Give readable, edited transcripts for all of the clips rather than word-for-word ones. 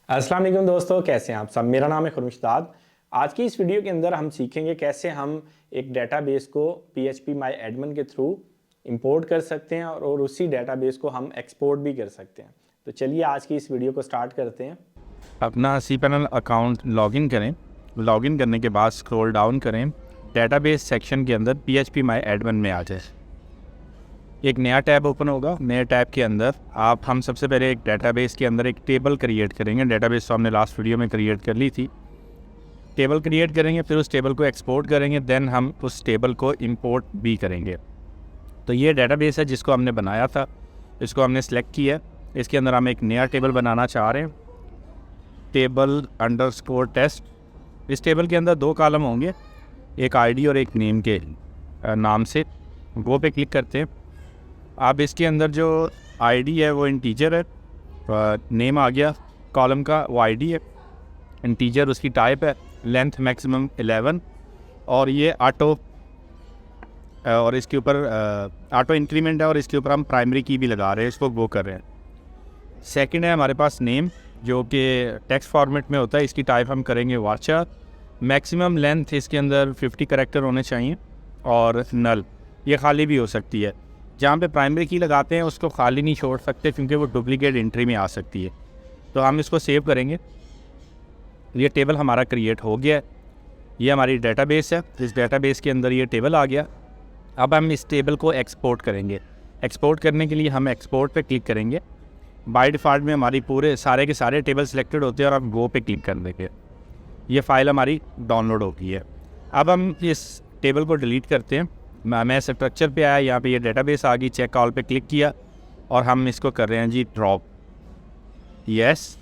अस्सलाम वालेकुम दोस्तों, कैसे हैं आप सब। मेरा नाम है खुर्मशदाद। आज की इस वीडियो के अंदर हम सीखेंगे कैसे हम एक डेटाबेस को PHP माई एडमिन के थ्रू इंपोर्ट कर सकते हैं और उसी डेटाबेस को हम एक्सपोर्ट भी कर सकते हैं। तो चलिए आज की इस वीडियो को स्टार्ट करते हैं। अपना cPanel अकाउंट लॉगिन करें। लॉगिन करने के बाद स्क्रॉल डाउन करें, डेटाबेस सेक्शन के अंदर PHP माई एडमिन में आ जाए। एक नया टैब ओपन होगा। नए टैब के अंदर हम सबसे पहले एक डेटाबेस के अंदर एक टेबल क्रिएट करेंगे। डेटाबेस तो हमने लास्ट वीडियो में क्रिएट कर ली थी। टेबल क्रिएट करेंगे, फिर उस टेबल को एक्सपोर्ट करेंगे, देन हम उस टेबल को इंपोर्ट भी करेंगे। तो ये डेटाबेस है जिसको हमने बनाया था, इसको हमने सेलेक्ट किया। इसके अंदर हम एक नया टेबल बनाना चाह रहे हैं, टेबल अंडरस्कोर टेस्ट। इस टेबल के अंदर दो कॉलम होंगे, एक आईडी और एक नेम के नाम से। गो पे क्लिक करते हैं। अब इसके अंदर जो आईडी है वो इंटीजर है, नेम आ गया कॉलम का, वो आईडी है। इंटीजर उसकी टाइप है, लेंथ मैक्सिमम 11, और ये ऑटो और इसके ऊपर ऑटो इंक्रीमेंट है, और इसके ऊपर हम प्राइमरी की भी लगा रहे हैं, इसको गो कर रहे हैं। सेकंड है हमारे पास नेम, जो कि टेक्स्ट फॉर्मेट में होता है। इसकी टाइप हम करेंगे वाचा। मैक्सिमम लेंथ इसके अंदर 50 करैक्टर होने चाहिए, और नल ये खाली भी हो सकती है। जहाँ पे प्राइमरी की लगाते हैं उसको खाली नहीं छोड़ सकते, क्योंकि वो डुप्लीकेट एंट्री में आ सकती है। तो हम इसको सेव करेंगे। ये टेबल हमारा क्रिएट हो गया है। ये हमारी डेटाबेस है, इस डेटाबेस के अंदर ये टेबल आ गया। अब हम इस टेबल को एक्सपोर्ट करेंगे। एक्सपोर्ट करने के लिए हम एक्सपोर्ट पे क्लिक करेंगे। बाय डिफ़ॉल्ट में हमारी पूरे सारे के सारे टेबल सिलेक्टेड होते हैं, और हम गो पे क्लिक कर देंगे। ये फ़ाइल हमारी डाउनलोड हो गई है। अब हम इस टेबल को डिलीट करते हैं। मैं स्ट्रक्चर पे आया, यहाँ पे ये डेटाबेस आ गई, चेक ऑल पे क्लिक किया, और हम इसको कर रहे हैं जी ड्रॉप। यस,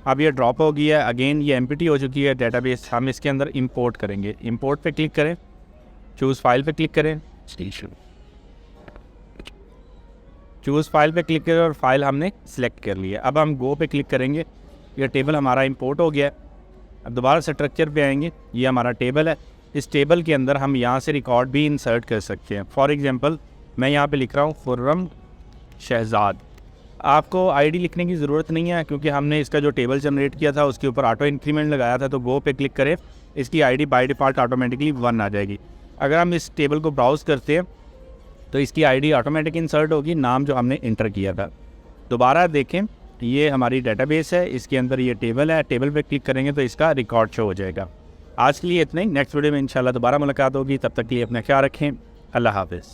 अब ये ड्रॉप हो गई है। अगेन ये एम्प्टी हो चुकी है डेटाबेस। हम इसके अंदर इंपोर्ट करेंगे। इंपोर्ट पे क्लिक करें, चूज़ फाइल पे क्लिक करें, चूज़ फाइल पे क्लिक करें, और फाइल हमने सेलेक्ट कर लिया। अब हम गो पे क्लिक करेंगे। ये टेबल हमारा इंपोर्ट हो गया है। अब दोबारा स्ट्रक्चर पे आएंगे, ये हमारा टेबल है। इस टेबल के अंदर हम यहाँ से रिकॉर्ड भी इंसर्ट कर सकते हैं। फॉर एग्जांपल मैं यहाँ पे लिख रहा हूँ खुर्रम शहजाद। आपको आईडी लिखने की ज़रूरत नहीं है, क्योंकि हमने इसका जो टेबल जनरेट किया था उसके ऊपर ऑटो इंक्रीमेंट लगाया था। तो गो पे क्लिक करें, इसकी आईडी बाय डिफ़ॉल्ट ऑटोमेटिकली 1 आ जाएगी। अगर हम इस टेबल को ब्राउज़ करते हैं तो इसकी आईडी ऑटोमेटिक इंसर्ट होगी, नाम जो हमने इंटर किया था। दोबारा देखें, ये हमारी डेटाबेस है, इसके अंदर ये टेबल है। टेबल पे क्लिक करेंगे तो इसका रिकॉर्ड शो हो जाएगा। आज के लिए इतना ही। नेक्स्ट वीडियो में इंशाल्लाह दोबारा मुलाकात होगी। तब तक के लिए अपना ख्याल रखें। अल्लाह हाफ़िज़।